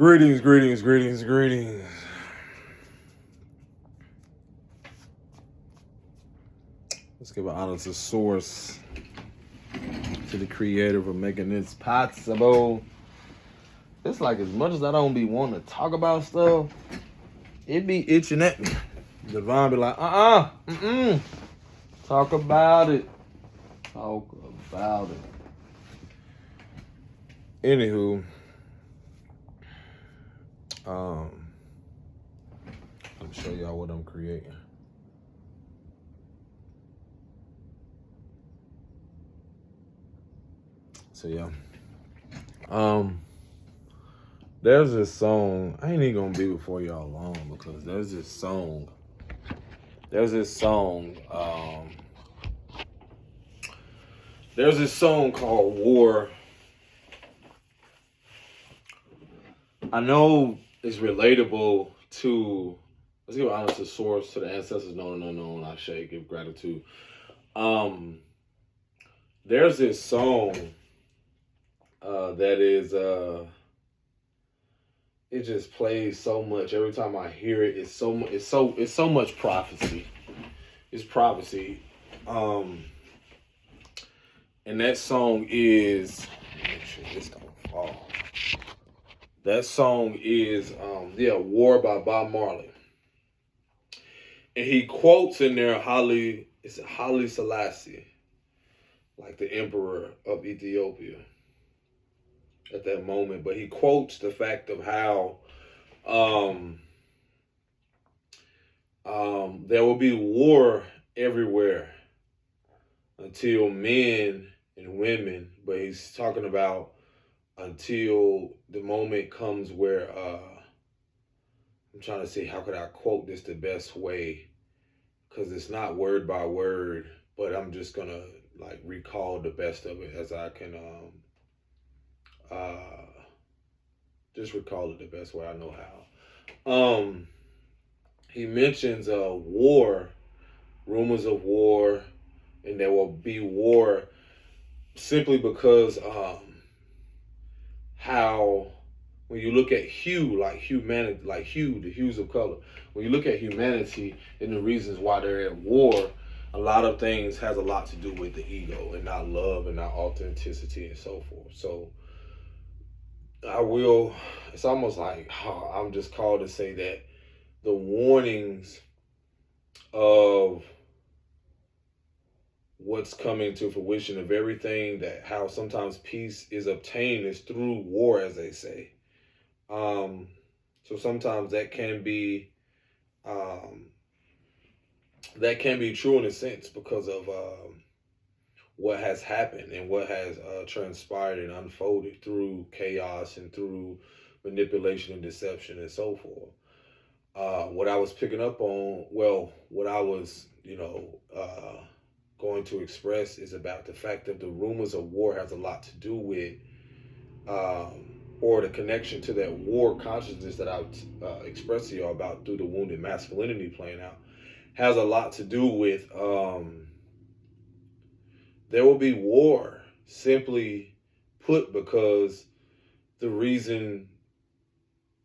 Greetings, greetings, greetings, greetings. Let's give an honor to Source, to the creator for making this possible. It's like as much as I don't be wanting to talk about stuff, it be itching at me. Devon be like, talk about it. Talk about it. Anywho, let me show y'all what I'm creating. So yeah. There's this song. I ain't even gonna be before y'all long because there's this song. There's this song called War. I know it's relatable to, let's give honor to Source, to the ancestors known and unknown. I shake, give gratitude. There's this song that is it just plays so much. Every time I hear it, it's so much prophecy. It's prophecy. And that song is, make sure this don't fall. That song is War by Bob Marley. And he quotes in there Haile Selassie, like the emperor of Ethiopia at that moment. But he quotes the fact of how there will be war everywhere until men and women, but he's talking about until the moment comes where I'm trying to see how could I quote this the best way, because it's not word by word, but I'm just gonna like recall the best of it as I can just recall it the best way I know how. He mentions war, rumors of war, and there will be war simply because how when you look at hue, like humanity, like hue, the hues of color, when you look at humanity and the reasons why they're at war, a lot of things has a lot to do with the ego and not love and not authenticity and so forth. So it's almost like I'm just called to say that the warnings of what's coming to fruition of everything, that how sometimes peace is obtained is through war, as they say. So sometimes that can be true in a sense because of what has happened and what has transpired and unfolded through chaos and through manipulation and deception and so forth. What I was picking up on, what I was, going to express is about the fact that the rumors of war has a lot to do with, or the connection to that war consciousness that I've expressed to y'all about through the wounded masculinity playing out, has a lot to do with there will be war, simply put, because the reason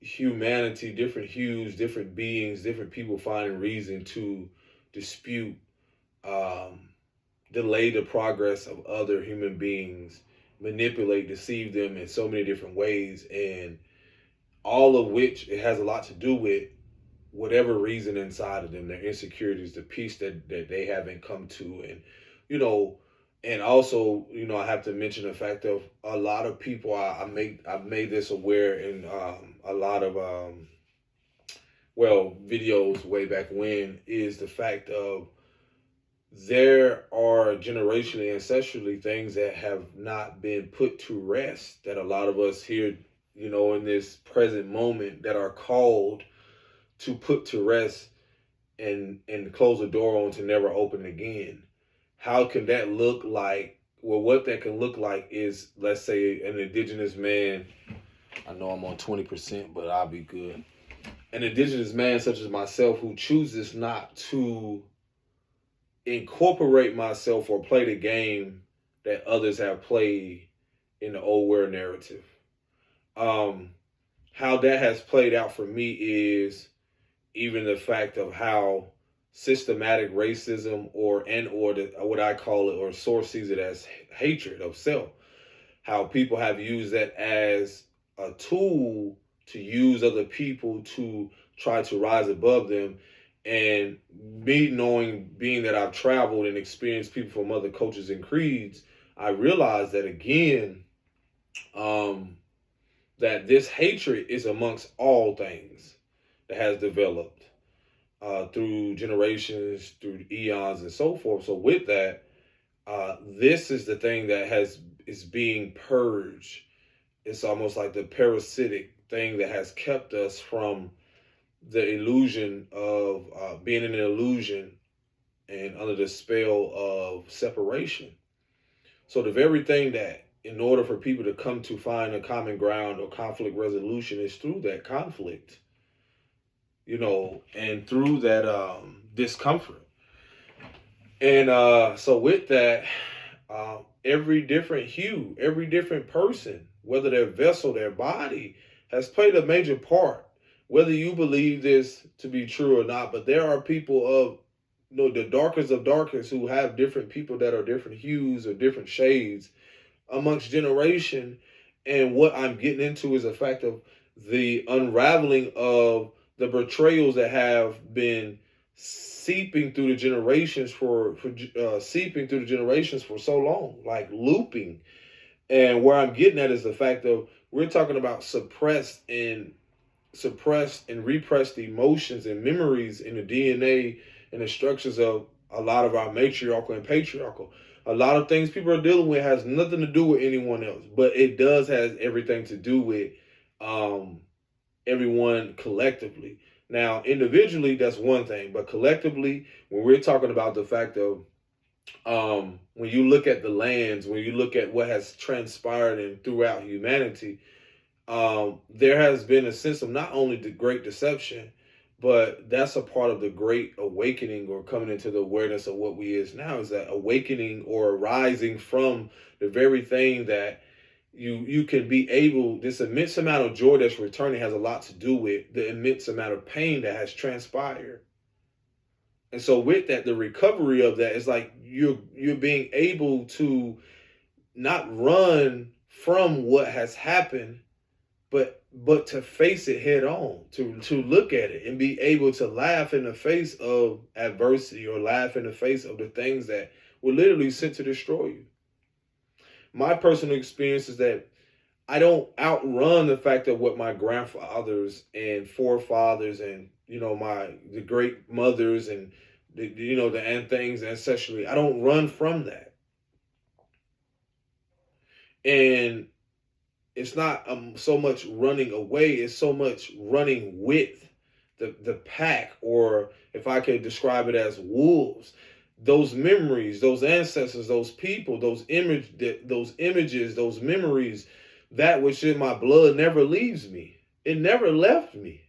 humanity, different hues, different beings, different people finding reason to dispute, delay the progress of other human beings, manipulate, deceive them in so many different ways, and all of which it has a lot to do with whatever reason inside of them, their insecurities, the peace that they haven't come to, and also, I have to mention the fact of a lot of people. I've made this aware in a lot of videos way back when, is the fact of there are generationally, ancestrally things that have not been put to rest, that a lot of us here, in this present moment, that are called to put to rest and close the door on to never open again. How can that look like? Well, what that can look like is, let's say, an indigenous man. I know I'm on 20%, but I'll be good. An indigenous man such as myself who chooses not to incorporate myself or play the game that others have played in the old world narrative. how that has played out for me is even the fact of how systematic racism or what I call it, or source sees it as hatred of self, how people have used that as a tool to use other people to try to rise above them. And me knowing, being that I've traveled and experienced people from other cultures and creeds, I realized that again, um, that this hatred is amongst all things that has developed through generations, through eons, and so forth. So with that, this is the thing that is being purged. It's almost like the parasitic thing that has kept us from the illusion of being in an illusion and under the spell of separation. So the very thing that, in order for people to come to find a common ground or conflict resolution, is through that conflict, and through that discomfort. And so with that, every different hue, every different person, whether their vessel, their body, has played a major part. Whether you believe this to be true or not, but there are people of the darkest of darkest who have different people that are different hues or different shades amongst generation. And what I'm getting into is the fact of the unraveling of the betrayals that have been seeping through the generations seeping through the generations for so long, like looping. And where I'm getting at is the fact of, we're talking about suppressed and repressed emotions and memories in the DNA and the structures of a lot of our matriarchal and patriarchal. A lot of things people are dealing with has nothing to do with anyone else, but it does has everything to do with everyone collectively. Now, individually, that's one thing, but collectively, when we're talking about the fact of when you look at the lands, when you look at what has transpired and throughout humanity, there has been a sense of not only the great deception, but that's a part of the great awakening, or coming into the awareness of what we is now, is that awakening or arising from the very thing that you can be able, this immense amount of joy that's returning has a lot to do with the immense amount of pain that has transpired. And so with that, the recovery of that is like you're being able to not run from what has happened, but to face it head on, to look at it and be able to laugh in the face of adversity, or laugh in the face of the things that were literally sent to destroy you. My personal experience is that I don't outrun the fact of what my grandfathers and forefathers and the great mothers and the things ancestrally. I don't run from that, and it's not so much running away, it's so much running with the pack, or if I could describe it as wolves. Those memories, those ancestors, those people, those images, those memories, that which in my blood never leaves me. It never left me.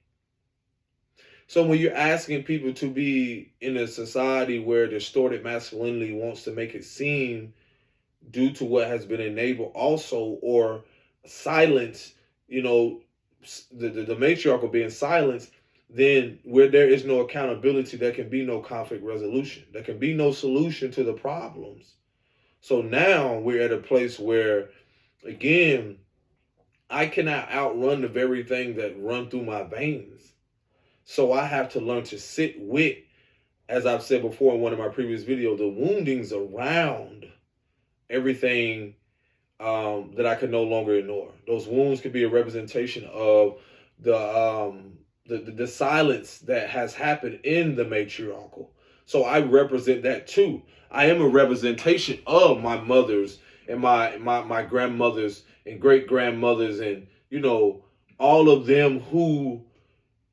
So when you're asking people to be in a society where distorted masculinity wants to make it seem, due to what has been enabled also, or silence, the matriarchal being silenced, then where there is no accountability, there can be no conflict resolution. There can be no solution to the problems. So now we're at a place where, again, I cannot outrun the very thing that run through my veins. So I have to learn to sit with, as I've said before in one of my previous videos, the woundings around everything that I could no longer ignore. Those wounds could be a representation of the silence that has happened in the matriarchal. So I represent that too. I am a representation of my mothers and my grandmothers and great grandmothers, and all of them who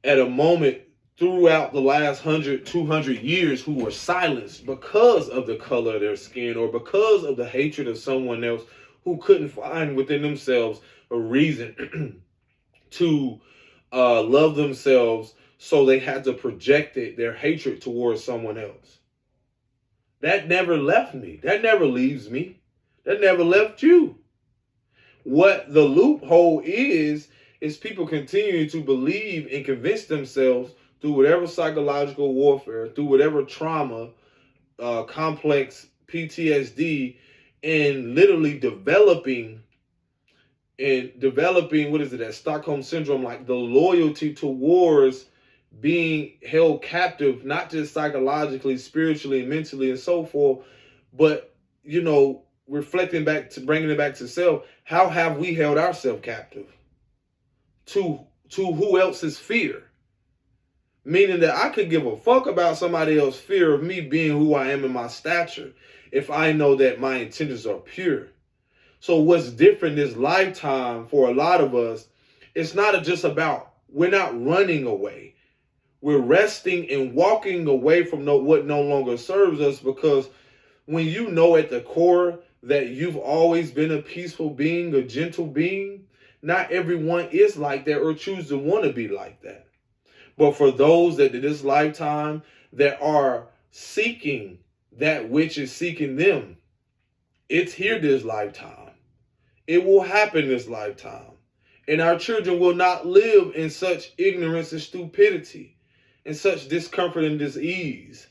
at a moment throughout the last 100, 200 years, who were silenced because of the color of their skin, or because of the hatred of someone else, who couldn't find within themselves a reason to love themselves, so they had to project their hatred towards someone else. That never left me. That never leaves me. That never left you. What the loophole is is people continuing to believe and convince themselves through whatever psychological warfare, through whatever trauma, complex PTSD, and literally developing what is it, that Stockholm syndrome, like the loyalty towards being held captive, not just psychologically, spiritually, mentally, and so forth, but reflecting back to bringing it back to self. How have we held ourselves captive to who else's fear? Meaning that I could give a fuck about somebody else's fear of me being who I am in my stature if I know that my intentions are pure. So what's different this lifetime for a lot of us, it's not just about, we're not running away. We're resting and walking away from what no longer serves us, because when you know at the core that you've always been a peaceful being, a gentle being, not everyone is like that or choose to want to be like that. But for those that in this lifetime that are seeking that which is seeking them, it's here this lifetime. It will happen this lifetime. And our children will not live in such ignorance and stupidity and such discomfort and disease.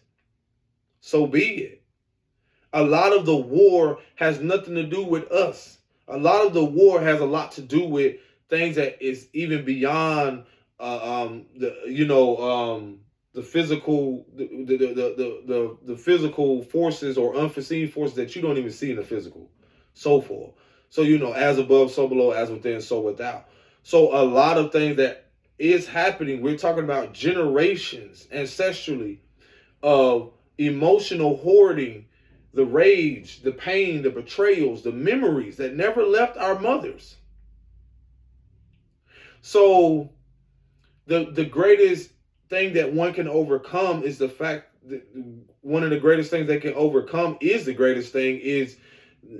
So be it. A lot of the war has nothing to do with us. A lot of the war has a lot to do with things that is even beyond the physical, the physical forces or unforeseen forces that you don't even see in the physical, so forth. So as above, so below, as within, so without. So a lot of things that is happening, we're talking about generations ancestrally of emotional hoarding, the rage, the pain, the betrayals, the memories that never left our mothers. So the greatest thing that one can overcome is the fact that one of the greatest things they can overcome is the greatest thing is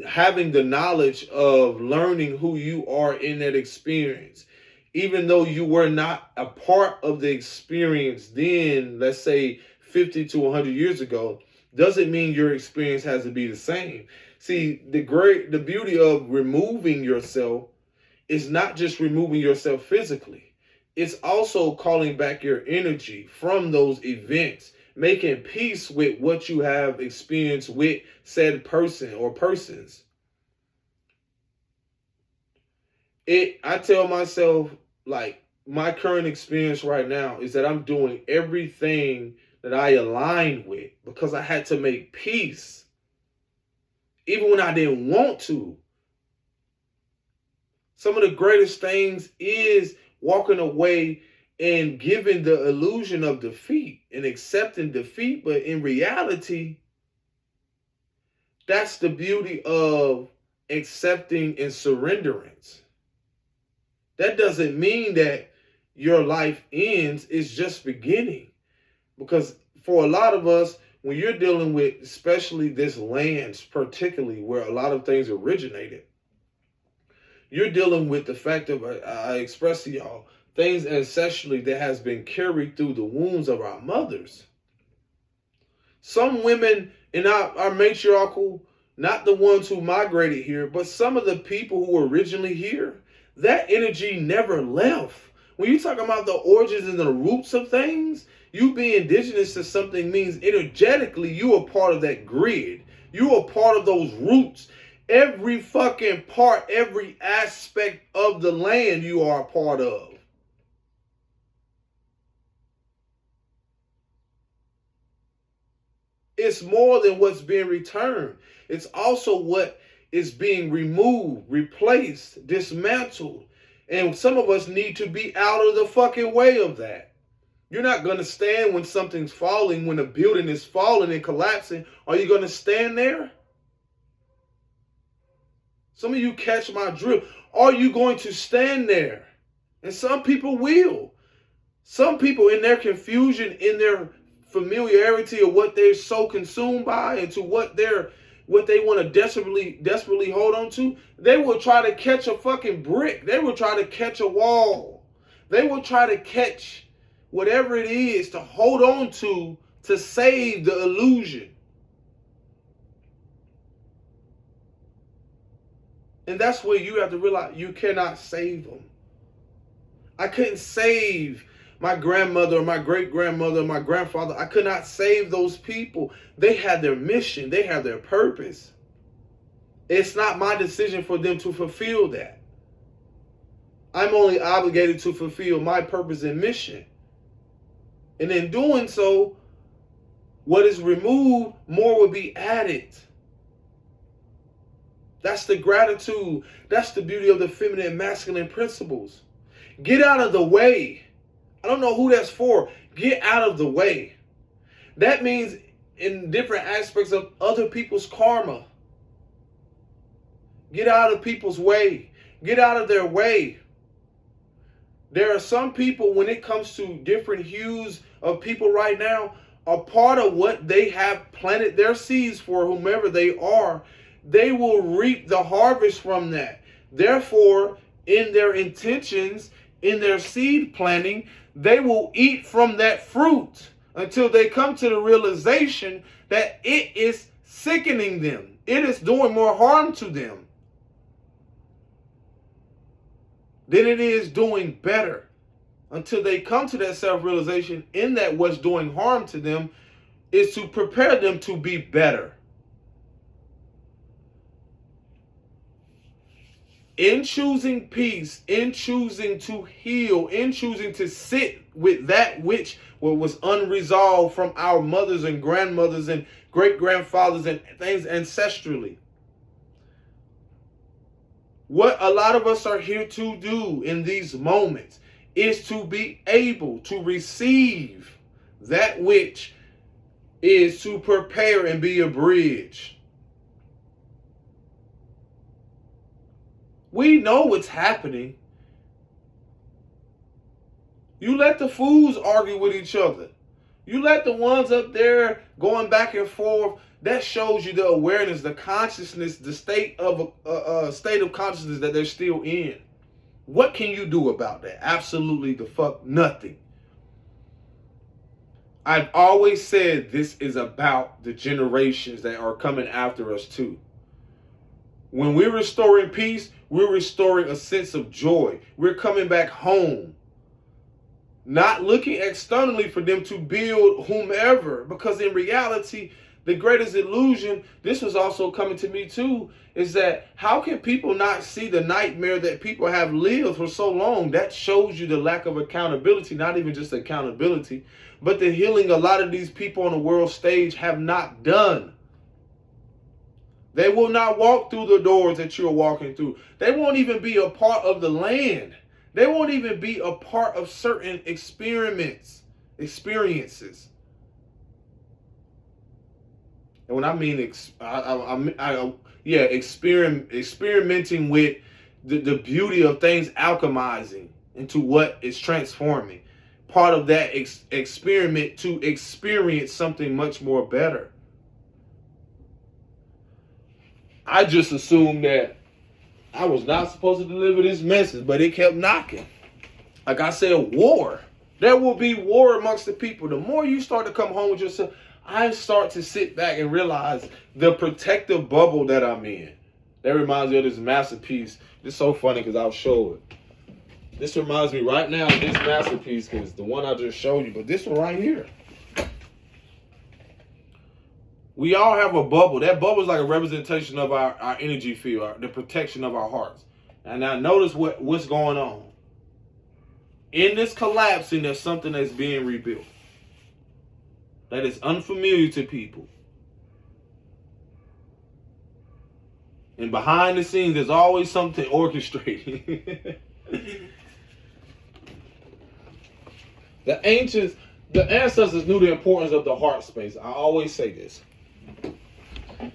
having the knowledge of learning who you are in that experience. Even though you were not a part of the experience then, let's say 50 to 100 years ago, doesn't mean your experience has to be the same. See, the beauty of removing yourself is not just removing yourself physically. It's also calling back your energy from those events, making peace with what you have experienced with said person or persons. I tell myself, like, my current experience right now is that I'm doing everything that I aligned with because I had to make peace, even when I didn't want to. Some of the greatest things is walking away and giving the illusion of defeat and accepting defeat. But in reality, that's the beauty of accepting and surrenderance. That doesn't mean that your life ends. It's just beginning. Because for a lot of us, when you're dealing with, especially this land, particularly where a lot of things originated, you're dealing with the fact of, I express to y'all, things ancestrally that has been carried through the wombs of our mothers. Some women in our matriarchal, not the ones who migrated here, but some of the people who were originally here, that energy never left. When you talk about the origins and the roots of things, you being indigenous to something means energetically you are part of that grid. You are part of those roots. Every fucking part, every aspect of the land you are a part of. It's more than what's being returned. It's also what is being removed, replaced, dismantled. And some of us need to be out of the fucking way of that. You're not going to stand when something's falling, when a building is falling and collapsing. Are you going to stand there? Some of you catch my drift. Are you going to stand there? And some people will. Some people, in their confusion, in their familiarity of what they're so consumed by and to what they want to desperately hold on to, they will try to catch a fucking brick. They will try to catch a wall. They will try to catch whatever it is to hold on to save the illusion. And that's where you have to realize you cannot save them. I couldn't save my grandmother or my great-grandmother or my grandfather. I could not save those people. They had their mission. They had their purpose. It's not my decision for them to fulfill that. I'm only obligated to fulfill my purpose and mission. And in doing so, what is removed, more will be added. That's the gratitude. That's the beauty of the feminine and masculine principles. Get out of the way. I don't know who that's for. Get out of the way. That means in different aspects of other people's karma. Get out of people's way. Get out of their way. There are some people, when it comes to different hues of people right now, a part of what they have planted their seeds for, whomever they are, they will reap the harvest from that. Therefore, in their intentions, in their seed planting, they will eat from that fruit until they come to the realization that it is sickening them. It is doing more harm to them than it is doing better. Until they come to that self-realization in that what's doing harm to them is to prepare them to be better. In choosing peace, in choosing to heal, in choosing to sit with that which was unresolved from our mothers and grandmothers and great-grandfathers and things ancestrally. What a lot of us are here to do in these moments is to be able to receive that which is to prepare and be a bridge. We know what's happening. You let the fools argue with each other. You let the ones up there going back and forth. That shows you the awareness, the consciousness, the state of consciousness that they're still in. What can you do about that? Absolutely the fuck nothing. I've always said this is about the generations that are coming after us too. When we're restoring peace, we're restoring a sense of joy. We're coming back home. Not looking externally for them to build whomever, because in reality, the greatest illusion, this was also coming to me too, is that how can people not see the nightmare that people have lived for so long? That shows you the lack of accountability, not even just accountability, but the healing a lot of these people on the world stage have not done. They will not walk through the doors that you're walking through. They won't even be a part of the land. They won't even be a part of certain experiences. And when I mean experimenting with the beauty of things alchemizing into what is transforming. Part of that experiment to experience something much more better. I just assumed that I was not supposed to deliver this message, but it kept knocking. Like I said, war. There will be war amongst the people. The more you start to come home with yourself, I start to sit back and realize the protective bubble that I'm in. That reminds me of this masterpiece. It's so funny because I'll show it. This reminds me right now of this masterpiece because the one I just showed you, but this one right here. We all have a bubble. That bubble is like a representation of our energy field, the protection of our hearts. And now notice what's going on. In this collapsing, there's something that's being rebuilt. That is unfamiliar to people. And behind the scenes, there's always something orchestrating. The ancients, the ancestors knew the importance of the heart space. I always say this.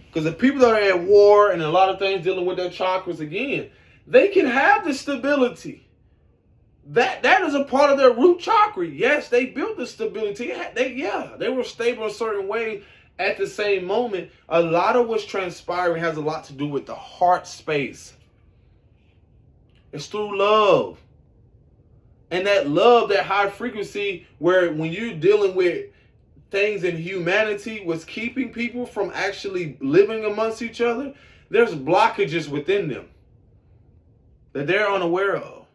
Because the people that are at war and a lot of things dealing with their chakras, again, they can have the stability. That is a part of their root chakra. Yes, they built the stability. They were stable in a certain way. At the same moment, a lot of what's transpiring has a lot to do with the heart space. It's through love. And that love, that high frequency, where when you're dealing with things in humanity, what's keeping people from actually living amongst each other, there's blockages within them that they're unaware of.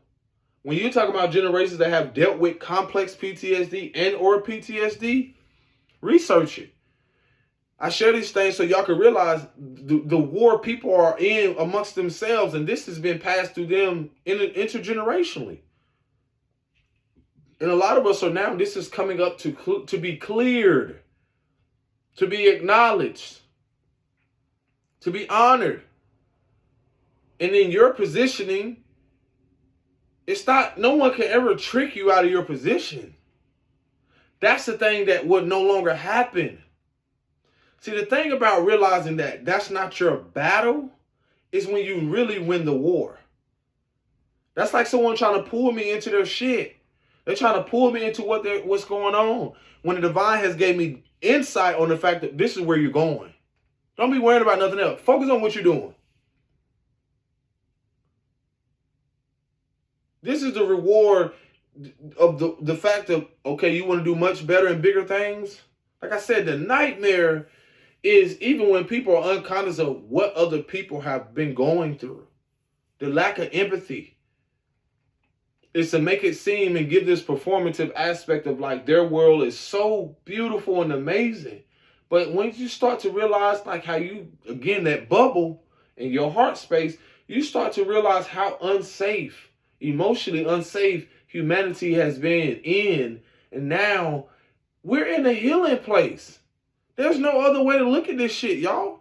When you talk about generations that have dealt with complex PTSD and or PTSD, research it. I share these things so y'all can realize the war people are in amongst themselves, and this has been passed through them intergenerationally. And a lot of us are now, this is coming up to be cleared, to be acknowledged, to be honored. And in your positioning, it's not, no one can ever trick you out of your position. That's the thing that would no longer happen. See, the thing about realizing that that's not your battle is when you really win the war. That's like someone trying to pull me into their shit. They're trying to pull me into what's going on. When the divine has gave me insight on the fact that this is where you're going. Don't be worried about nothing else. Focus on what you're doing. This is the reward of the fact of, okay, you want to do much better and bigger things. Like I said, the nightmare is even when people are unconscious of what other people have been going through. The lack of empathy is to make it seem and give this performative aspect of like their world is so beautiful and amazing. But when you start to realize like how you, again, that bubble in your heart space, you start to realize how unsafe, emotionally unsafe humanity has been in. And now we're in a healing place. There's no other way to look at this shit, y'all.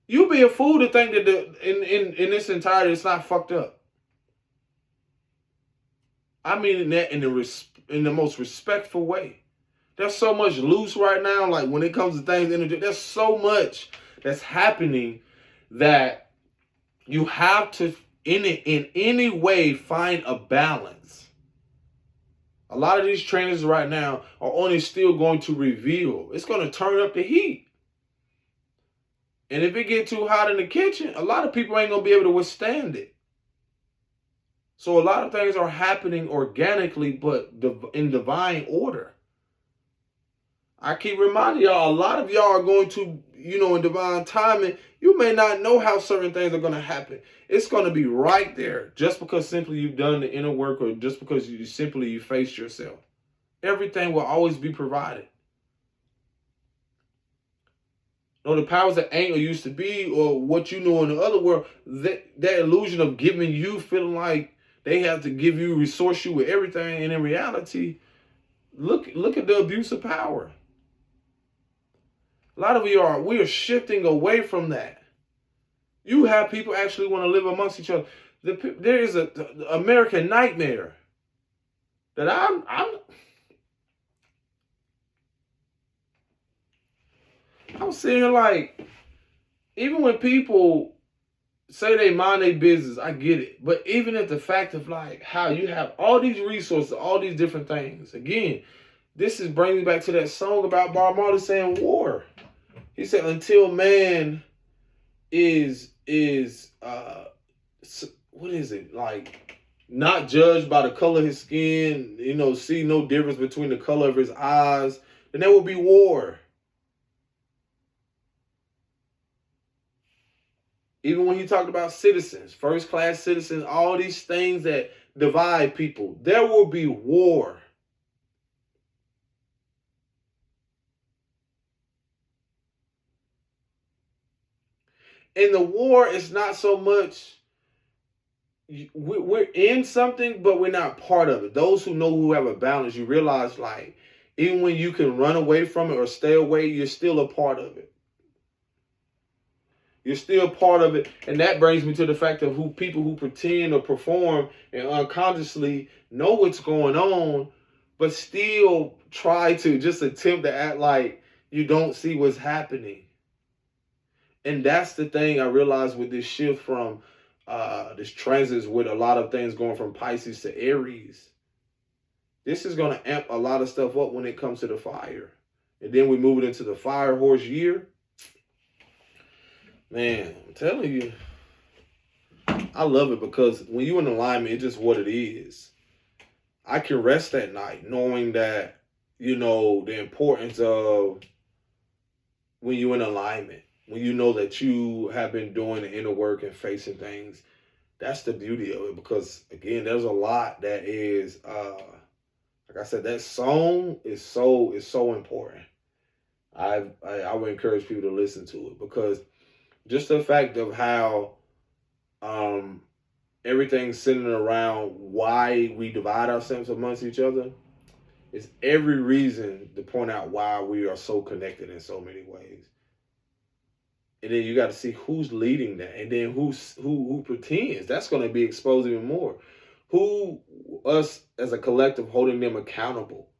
You be a fool to think that in this entirety it's not fucked up. I mean that in the most respectful way. There's so much loose right now. Like when it comes to things, there's so much that's happening that you have to, in any way, find a balance. A lot of these trainers right now are only still going to reveal. It's going to turn up the heat. And if it get too hot in the kitchen, a lot of people ain't going to be able to withstand it. So a lot of things are happening organically, but in divine order. I keep reminding y'all, a lot of y'all are going to, in divine timing, you may not know how certain things are going to happen. It's going to be right there just because simply you've done the inner work or just because you faced yourself. Everything will always be provided. The powers that ain't or used to be or what you know in the other world, that illusion of giving you feeling like they have to give you, resource you with everything. And in reality, look at the abuse of power. A lot of we are shifting away from that. You have people actually want to live amongst each other. There is the American nightmare that I'm seeing, like, even when people say they mind their business, I get it. But even at the fact of like how you have all these resources, all these different things. Again, this is bringing me back to that song about Bob Marley saying war. He said, until man is what is it? Like, not judged by the color of his skin, see no difference between the color of his eyes, then there will be war. Even when he talked about citizens, first-class citizens, all these things that divide people, there will be war. And the war is not so much, we're in something, but we're not part of it. Those who have a balance, you realize, like, even when you can run away from it or stay away, you're still a part of it. You're still part of it. And that brings me to the fact of people who pretend or perform and unconsciously know what's going on, but still try to just attempt to act like you don't see what's happening. And that's the thing I realized with this shift from this transit with a lot of things going from Pisces to Aries. This is going to amp a lot of stuff up when it comes to the fire. And then we move it into the fire horse year. Man, I'm telling you, I love it because when you're in alignment, it's just what it is. I can rest at night knowing that, the importance of when you're in alignment, when you know that you have been doing the inner work and facing things, That's the beauty of it, because again, there's a lot that is like I said, that song is so important. I would encourage people to listen to it, because just the fact of how um everything's centered around why we divide ourselves amongst each other is every reason to point out why we are so connected in so many ways. And then you got to see who's leading that, and then who pretends. That's going to be exposed even more. Who us as a collective holding them accountable.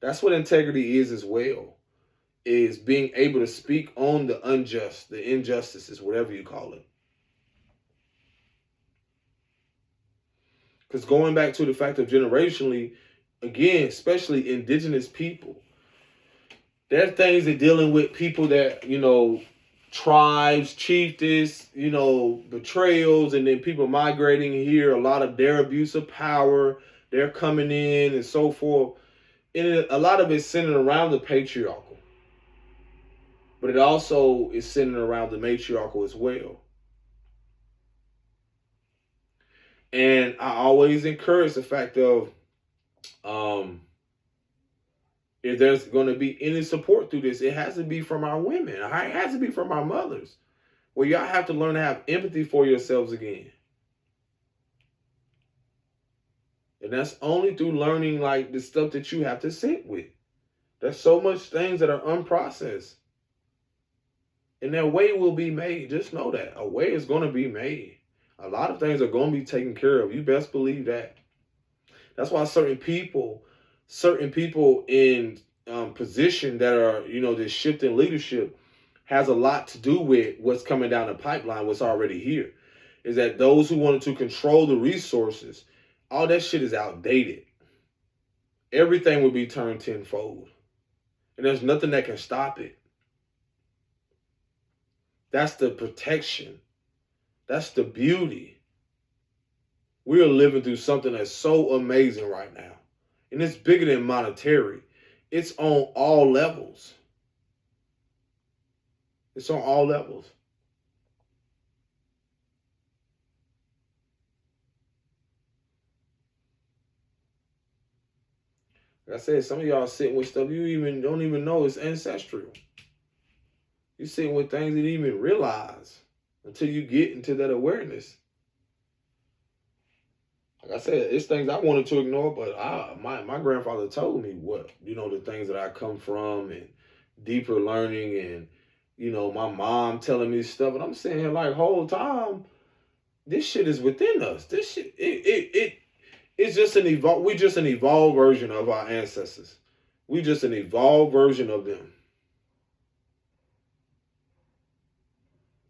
That's what integrity is as well. Is being able to speak on the unjust, the injustices, whatever you call it. Because going back to the fact of generationally, again, especially indigenous people, there are things they're dealing with people that, tribes, chiefs, betrayals, and then people migrating here, a lot of their abuse of power, they're coming in and so forth. And a lot of it's centered around the patriarchal, but it also is centered around the matriarchal as well. And I always encourage the fact of if there's going to be any support through this, it has to be from our women. It has to be from our mothers. Well, y'all have to learn to have empathy for yourselves again. And that's only through learning like the stuff that you have to sit with. There's so much things that are unprocessed. And that way will be made. Just know that. A way is going to be made. A lot of things are going to be taken care of. You best believe that. That's why certain people in position that are, this shift in leadership has a lot to do with what's coming down the pipeline, what's already here. Is that those who wanted to control the resources, all that shit is outdated. Everything will be turned tenfold. And there's nothing that can stop it. That's the protection. That's the beauty. We are living through something that's so amazing right now. And it's bigger than monetary. It's on all levels. It's on all levels. Like I said, some of y'all sitting with stuff you don't even know it's ancestral. You're sitting with things you didn't even realize until you get into that awareness. Like I said, it's things I wanted to ignore, but my grandfather told me what, the things that I come from and deeper learning and, my mom telling me stuff. And I'm saying here like whole time, this shit is within us. This shit, it's just we're just an evolved version of our ancestors. We're just an evolved version of them.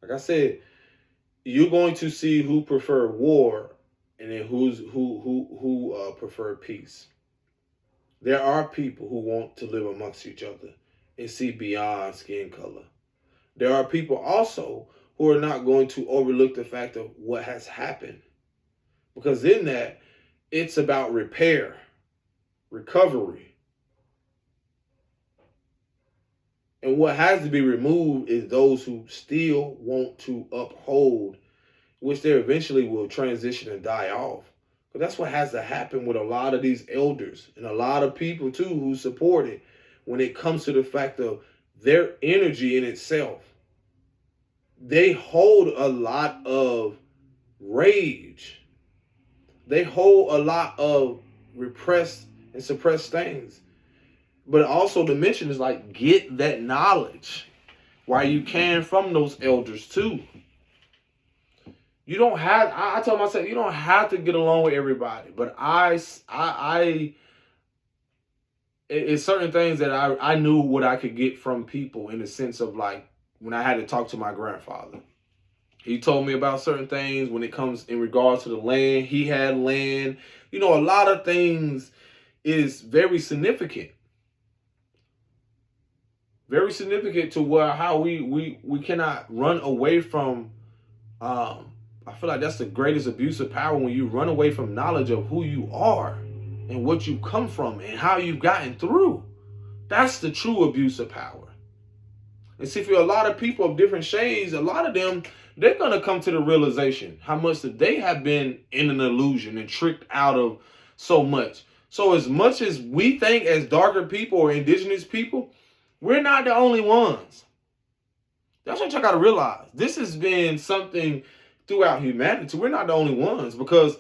Like I said, you're going to see who prefer war and then who prefer peace. There are people who want to live amongst each other and see beyond skin color. There are people also who are not going to overlook the fact of what has happened. Because in that, it's about repair, recovery. And what has to be removed is those who still want to uphold, which they eventually will transition and die off. But that's what has to happen with a lot of these elders and a lot of people too who support it when it comes to the fact of their energy in itself. They hold a lot of rage. They hold a lot of repressed and suppressed things. But also the mission is like, get that knowledge while you can from those elders too. You don't have, I told myself, you don't have to get along with everybody. But it's certain things that I knew what I could get from people in the sense of like, when I had to talk to my grandfather. He told me about certain things when it comes in regards to the land. He had land. A lot of things is very significant. Very significant to how we cannot run away from. I feel like that's the greatest abuse of power, when you run away from knowledge of who you are and what you come from and how you've gotten through. That's the true abuse of power. And see, for a lot of people of different shades, a lot of them, they're going to come to the realization how much that they have been in an illusion and tricked out of so much. So as much as we think as darker people or indigenous people, we're not the only ones. That's what y'all got to realize. This has been something throughout humanity. We're not the only ones, because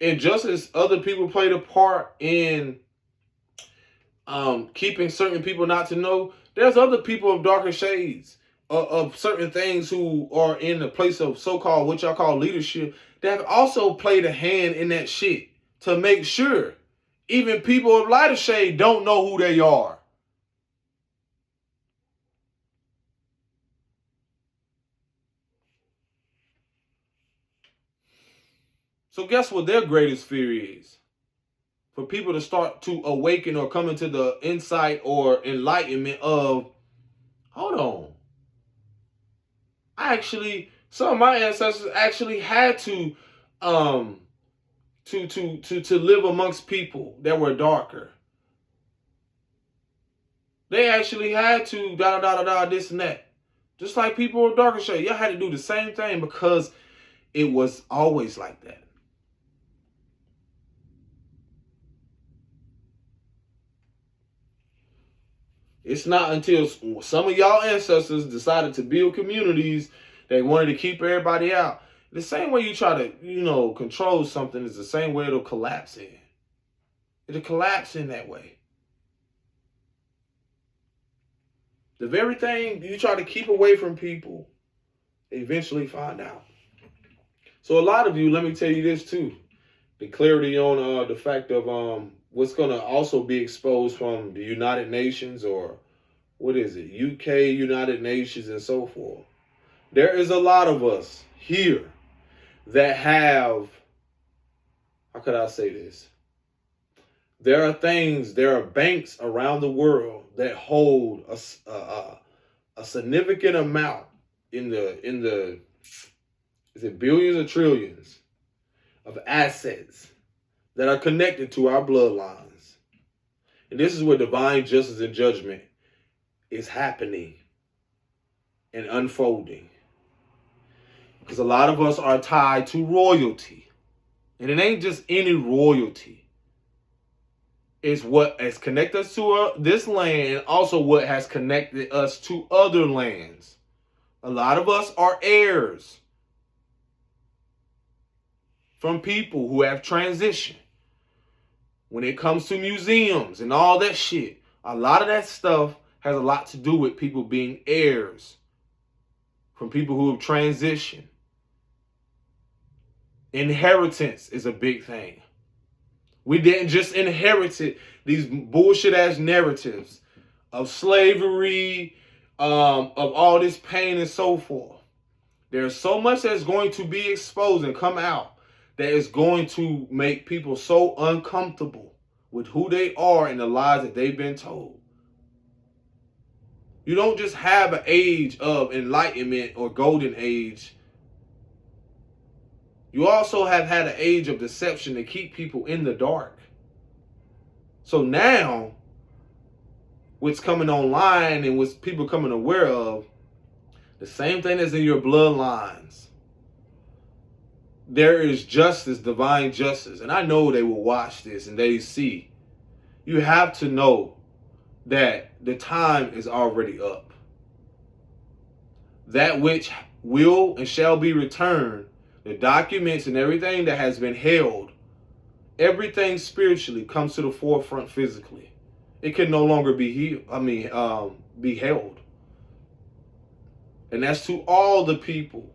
and just as other people played a part in keeping certain people not to know, there's other people of darker shades of certain things who are in the place of so-called what y'all call leadership that have also played a hand in that shit to make sure even people of lighter shade don't know who they are. So guess what their greatest fear is? For people to start to awaken or come into the insight or enlightenment of, hold on. Some of my ancestors actually had to live amongst people that were darker. They actually had to this and that. Just like people of darker shade. Y'all had to do the same thing because it was always like that. It's not until some of y'all ancestors decided to build communities, they wanted to keep everybody out. The same way you try to, control something is the same way it'll collapse in. It'll collapse in that way. The very thing you try to keep away from people, they eventually find out. So a lot of you, let me tell you this too. The clarity on the fact of what's going to also be exposed from the United Nations, or what is it, UK, United Nations, and so forth. There is a lot of us here that have, how could I say this? There are banks around the world that hold a significant amount in the is it billions or trillions of assets that are connected to our bloodlines. And this is where divine justice and judgment is happening and unfolding. Because a lot of us are tied to royalty. And it ain't just any royalty. It's what has connected us to this land, and also what has connected us to other lands. A lot of us are heirs from people who have transitioned. When it comes to museums and all that shit, a lot of that stuff has a lot to do with people being heirs from people who have transitioned. Inheritance is a big thing. We didn't just inherit these bullshit ass narratives of slavery, of all this pain and so forth. There's so much that's going to be exposed and come out that is going to make people so uncomfortable with who they are and the lies that they've been told. You don't just have an age of enlightenment or golden age. You also have had an age of deception to keep people in the dark. So now, what's coming online and what's people coming aware of, the same thing as in your bloodlines. There is justice, divine justice. And I know they will watch this and they see. You have to know that the time is already up. That which will and shall be returned, the documents and everything that has been held, everything spiritually comes to the forefront physically. It can no longer be held. And that's to all the people.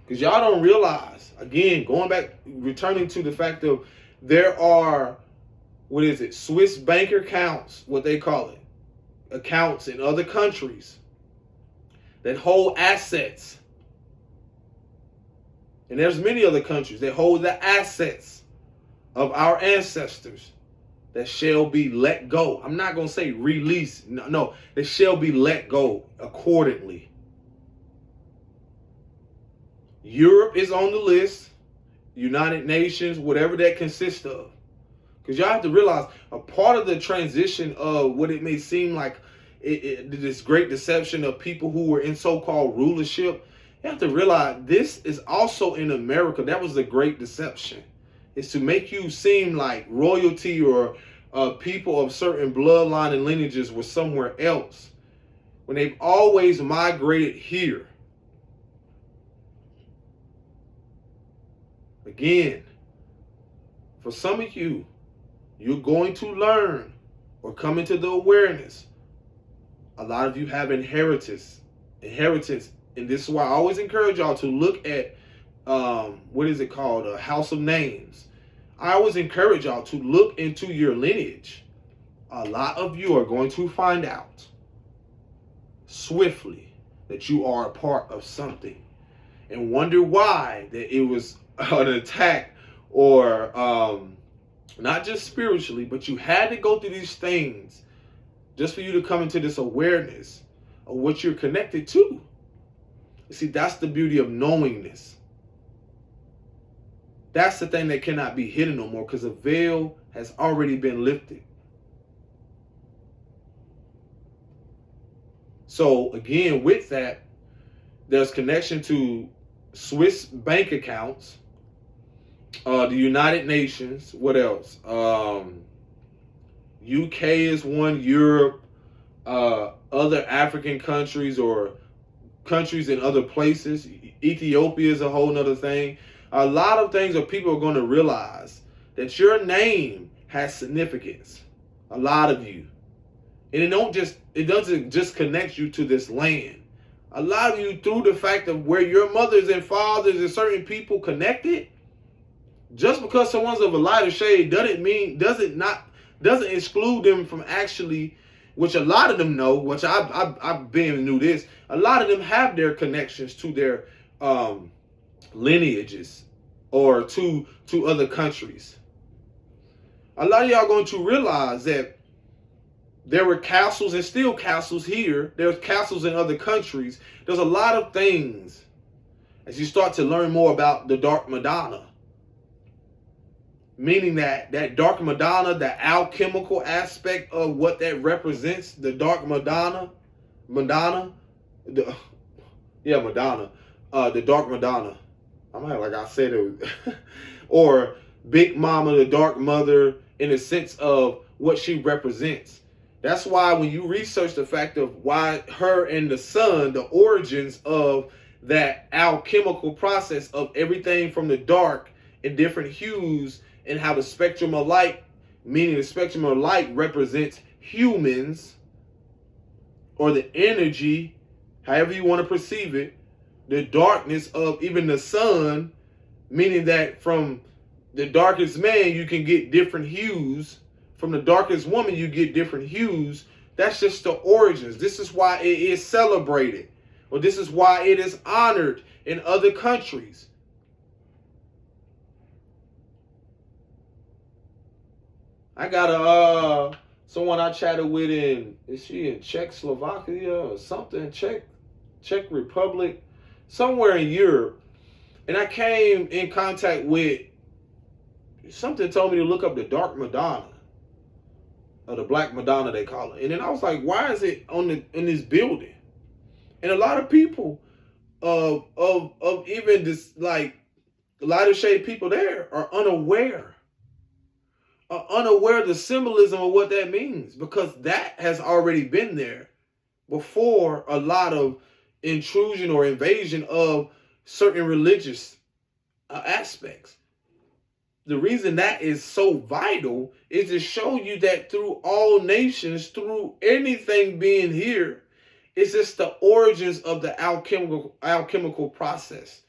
Because y'all don't realize, again, going back, returning to the fact of there are, Swiss bank accounts, what they call it, accounts in other countries that hold assets. And there's many other countries that hold the assets of our ancestors that shall be let go. I'm not going to say release. No, they shall be let go accordingly. Europe is on the list, United Nations, whatever that consists of. Because y'all have to realize a part of the transition of what it may seem like this great deception of people who were in so-called rulership, you have to realize this is also in America. That was the great deception. It's to make you seem like royalty or people of certain bloodline and lineages were somewhere else, when they've always migrated here. Again, for some of you, you're going to learn or come into the awareness. A lot of you have inheritance, and this is why I always encourage y'all to look at what is it called, a House of Names. I always encourage y'all to look into your lineage. A lot of you are going to find out swiftly that you are a part of something, and wonder why that it was an attack, or not just spiritually, but you had to go through these things just for you to come into this awareness of what you're connected to. You see, that's the beauty of knowingness. That's the thing that cannot be hidden no more, because the veil has already been lifted. So again, with that, there's connection to Swiss bank accounts, the United Nations. What else? UK is one, Europe, other African countries or countries in other places. Ethiopia is a whole nother thing. A lot of things that people are going to realize that your name has significance. A lot of you. And it doesn't just connect you to this land. A lot of you, through the fact of where your mothers and fathers and certain people connected, just because someone's of a lighter shade doesn't exclude them from actually, which a lot of them know, which I've been and knew this, a lot of them have their connections to their lineages or to other countries. A lot of y'all are going to realize that there were castles and still castles here. There's castles in other countries. There's a lot of things as you start to learn more about the Dark Madonna. Meaning that Dark Madonna, the alchemical aspect of what that represents, the Dark Madonna, the Dark Madonna. I'm not like I said it was, or Big Mama, the Dark Mother, in the sense of what she represents. That's why when you research the fact of why her and the sun, the origins of that alchemical process of everything from the dark in different hues, and how the spectrum of light, meaning the spectrum of light represents humans, or the energy, however you want to perceive it, the darkness of even the sun, meaning that from the darkest man you can get different hues, from the darkest woman you get different hues. That's just the origins. This is why it is celebrated, or this is why it is honored in other countries. I got someone I chatted with is she in Czechoslovakia or something, Czech Republic, somewhere in Europe, and I came in contact with something told me to look up the Dark Madonna, or the Black Madonna they call it, and then I was like, why is it in this building? And a lot of people of even this like lighter shade people there are unaware of the symbolism of what that means, because that has already been there before a lot of intrusion or invasion of certain religious aspects. The reason that is so vital is to show you that through all nations, through anything being here, it's just the origins of the alchemical process.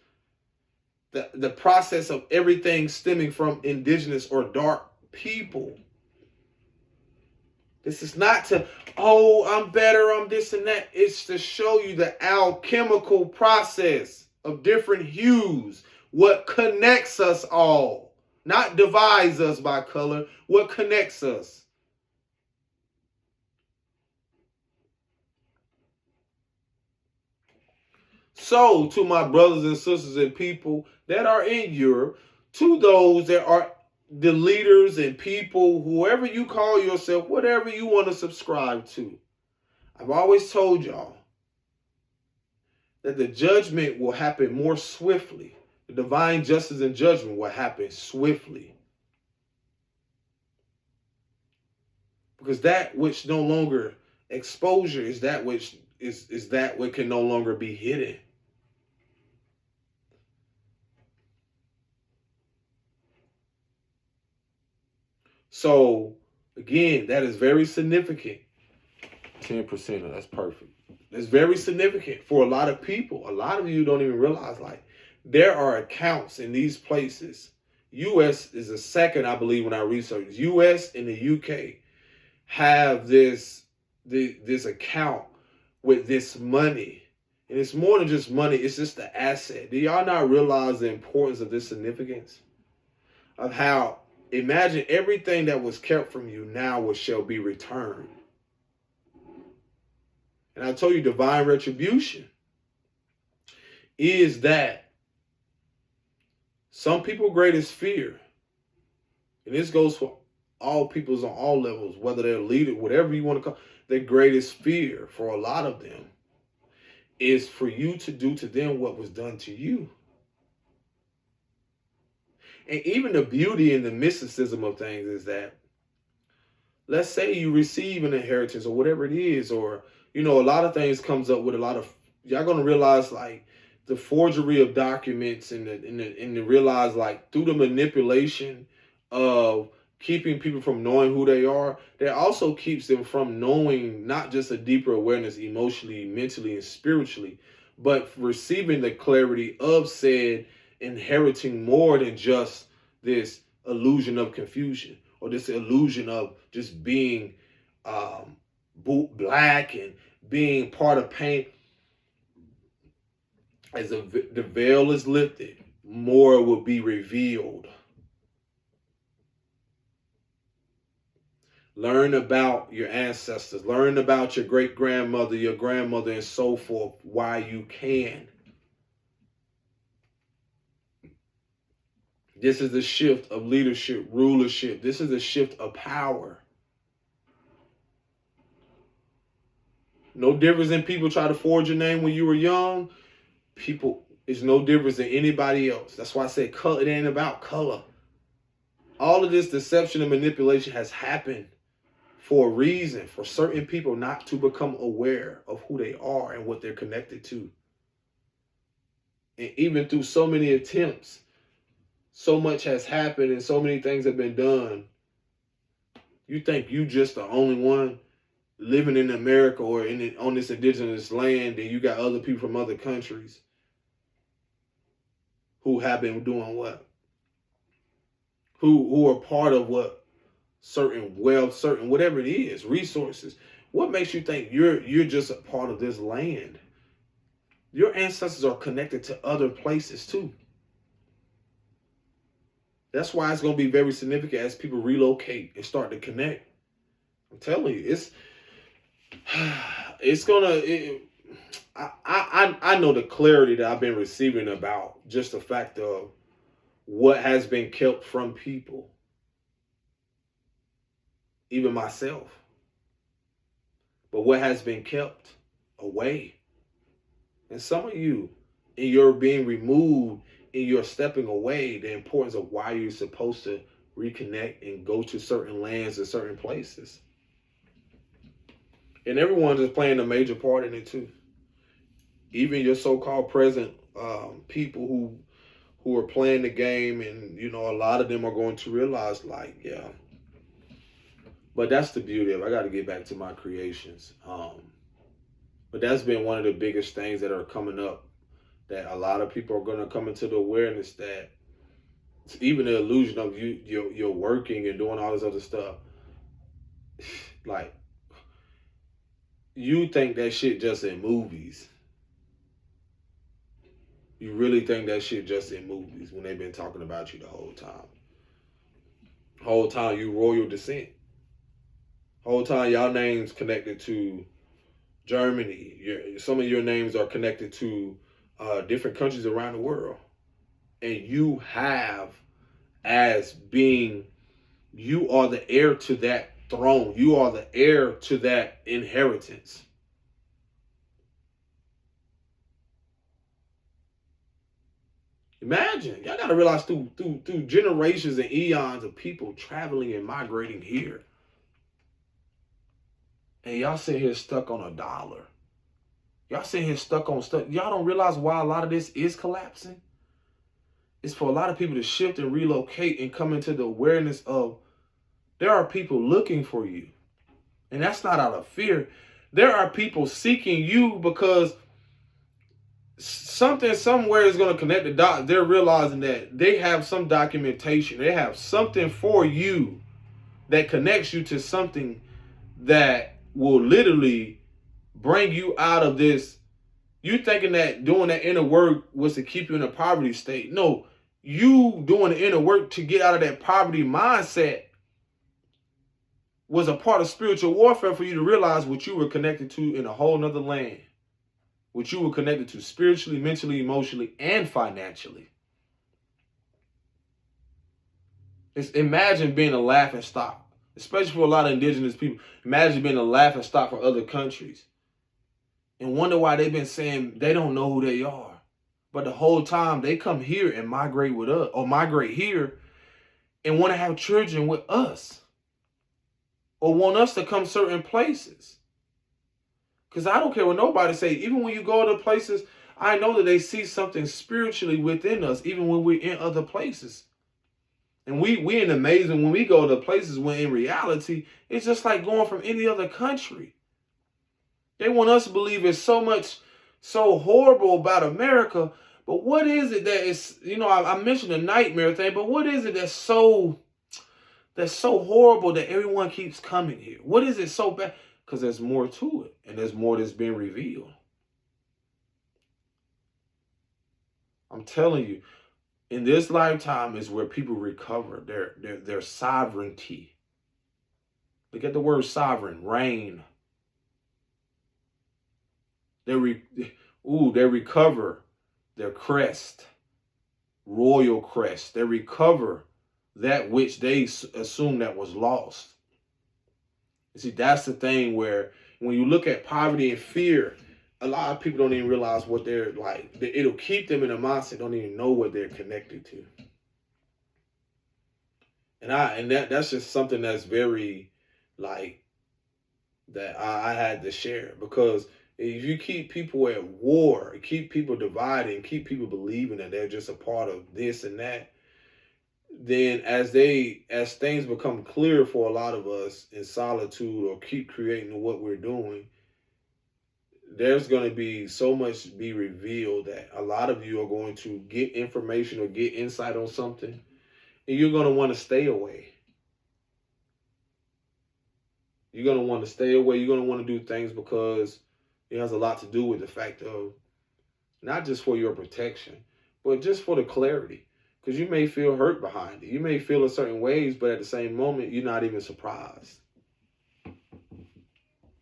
The process of everything stemming from indigenous or dark people. This is not to, oh, I'm better, I'm this and that. It's to show you the alchemical process of different hues, what connects us all, not divides us by color, what connects us. So, to my brothers and sisters and people that are in Europe, to those that are the leaders and people, whoever you call yourself, whatever you want to subscribe to, I've always told y'all that the judgment will happen more swiftly. The divine justice and judgment will happen swiftly. Because that which no longer exposure is that which is that what can no longer be hidden. So again, that is very significant. 10%, that's perfect. It's very significant for a lot of people. A lot of you don't even realize, like, there are accounts in these places. U.S. is the second, I believe, when I researched. U.S. and the U.K. have this account with this money. And it's more than just money. It's just the asset. Do y'all not realize the importance of this significance? Of how, imagine everything that was kept from you now shall be returned. And I told you divine retribution is that some people's greatest fear, and this goes for all peoples on all levels, whether they're leader, whatever you want to call, their greatest fear for a lot of them is for you to do to them what was done to you. And even the beauty and the mysticism of things is that, let's say you receive an inheritance or whatever it is, or, you know, a lot of things comes up with a lot of, y'all going to realize, like, the forgery of documents and the realize, like, through the manipulation of keeping people from knowing who they are, that also keeps them from knowing not just a deeper awareness emotionally, mentally, and spiritually, but receiving the clarity of said inheriting more than just this illusion of confusion or this illusion of just being black and being part of pain. As the veil is lifted, more will be revealed. Learn about your ancestors. Learn about your great-grandmother, your grandmother, and so forth while you can. This is a shift of leadership, rulership. This is a shift of power. No difference in people try to forge your name when you were young. People, is no difference than anybody else. That's why I say color. It ain't about color. All of this deception and manipulation has happened for a reason, for certain people not to become aware of who they are and what they're connected to. And even through so many attempts, so much has happened and so many things have been done. You think you just the only one living in America or on this indigenous land, and you got other people from other countries who have been doing what? Who are part of what? Certain wealth, certain whatever it is, resources. What makes you think you're just a part of this land? Your ancestors are connected to other places too. That's why it's going to be very significant as people relocate and start to connect. I'm telling you, it's gonna. I know the clarity that I've been receiving about just the fact of what has been kept from people, even myself. But what has been kept away, and some of you, in your being removed, in your stepping away, the importance of why you're supposed to reconnect and go to certain lands and certain places. And everyone's just playing a major part in it too. Even your so-called present people who are playing the game, and you know, a lot of them are going to realize, like, yeah. But that's the beauty of it. I got to get back to my creations. But that's been one of the biggest things that are coming up, that a lot of people are going to come into the awareness that it's even the illusion of you're working and doing all this other stuff. Like, you think that shit just in movies. You really think that shit just in movies when they've been talking about you the whole time. Whole time you royal descent. Whole time y'all names connected to Germany. Some of your names are connected to different countries around the world. And you have as being, you are the heir to that throne. You are the heir to that inheritance. Imagine, y'all gotta realize through generations and eons of people traveling and migrating here, and y'all sitting here stuck on $1. Y'all sitting here stuck on stuff. Y'all don't realize why a lot of this is collapsing. It's for a lot of people to shift and relocate and come into the awareness of there are people looking for you, and that's not out of fear. There are people seeking you because something somewhere is going to connect the dots. They're realizing that they have some documentation. They have something for you that connects you to something that will literally bring you out of this. You thinking that doing that inner work was to keep you in a poverty state. No, you doing the inner work to get out of that poverty mindset was a part of spiritual warfare for you to realize what you were connected to in a whole nother land. What you were connected to spiritually, mentally, emotionally, and financially. Imagine being a laughing stock, especially for a lot of indigenous people. Imagine being a laughing stock for other countries and wonder why they've been saying they don't know who they are. But the whole time they come here and migrate with us, or migrate here and want to have children with us, or want us to come certain places. Because I don't care what nobody say. Even when you go to places, I know that they see something spiritually within us, even when we're in other places. And we're amazing when we go to places when in reality, it's just like going from any other country. They want us to believe it's so horrible about America. But what is it that is, I mentioned the nightmare thing, but what is it that's so horrible that everyone keeps coming here? What is it so bad? Because there's more to it, and there's more that's being revealed. I'm telling you, in this lifetime is where people recover their sovereignty. Look at the word sovereign, reign. They recover their crest, royal crest. They recover that which they assume that was lost. You see, that's the thing where when you look at poverty and fear, a lot of people don't even realize what they're like. It'll keep them in a mindset, don't even know what they're connected to. And that's just something that's very like that I had to share, because if you keep people at war, keep people divided, keep people believing that they're just a part of this and that, then as things become clear for a lot of us in solitude or keep creating what we're doing, there's going to be so much be revealed that a lot of you are going to get information or get insight on something, and you're going to want to stay away. You're going to want to stay away. You're going to want to do things because it has a lot to do with the fact of not just for your protection, but just for the clarity. Because you may feel hurt behind it. You may feel a certain ways, but at the same moment, you're not even surprised.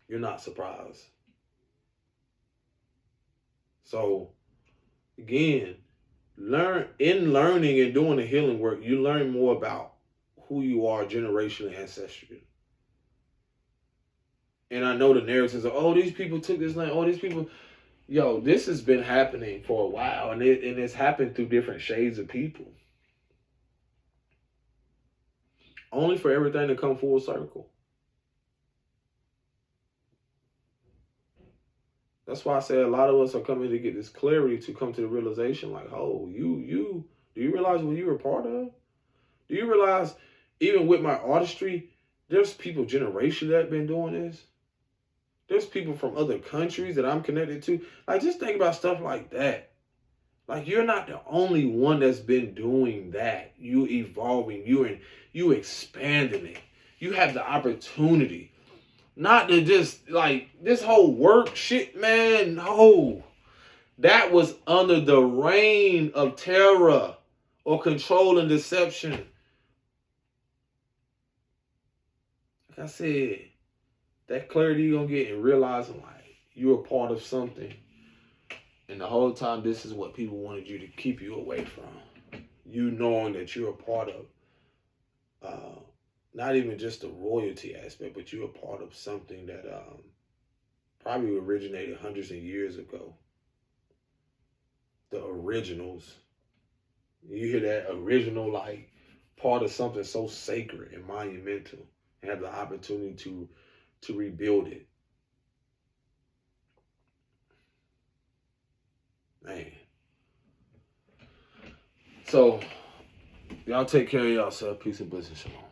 You're not surprised. So, again, learning and doing the healing work, you learn more about who you are generationally, ancestrally. And I know the narratives are, oh, these people took this land, oh, these people... Yo, this has been happening for a while, and it's happened through different shades of people. Only for everything to come full circle. That's why I say a lot of us are coming to get this clarity, to come to the realization like, oh, do you realize what you're a part of? Do you realize, even with my artistry, there's people generationally that have been doing this? There's people from other countries that I'm connected to. Like, just think about stuff like that. Like, you're not the only one that's been doing that. You evolving, you expanding it. You have the opportunity. Not to just, like, this whole work shit, man, no. That was under the reign of terror or control and deception. Like I said, that clarity you're going to get and realizing, like, you're a part of something. And the whole time, this is what people wanted you to keep you away from. You knowing that you're a part of not even just the royalty aspect, but you're a part of something that probably originated hundreds of years ago. The originals. You hear that original, like part of something so sacred and monumental, and have the opportunity to rebuild it. Man. So y'all take care of yourself. Peace and blessings. Shalom.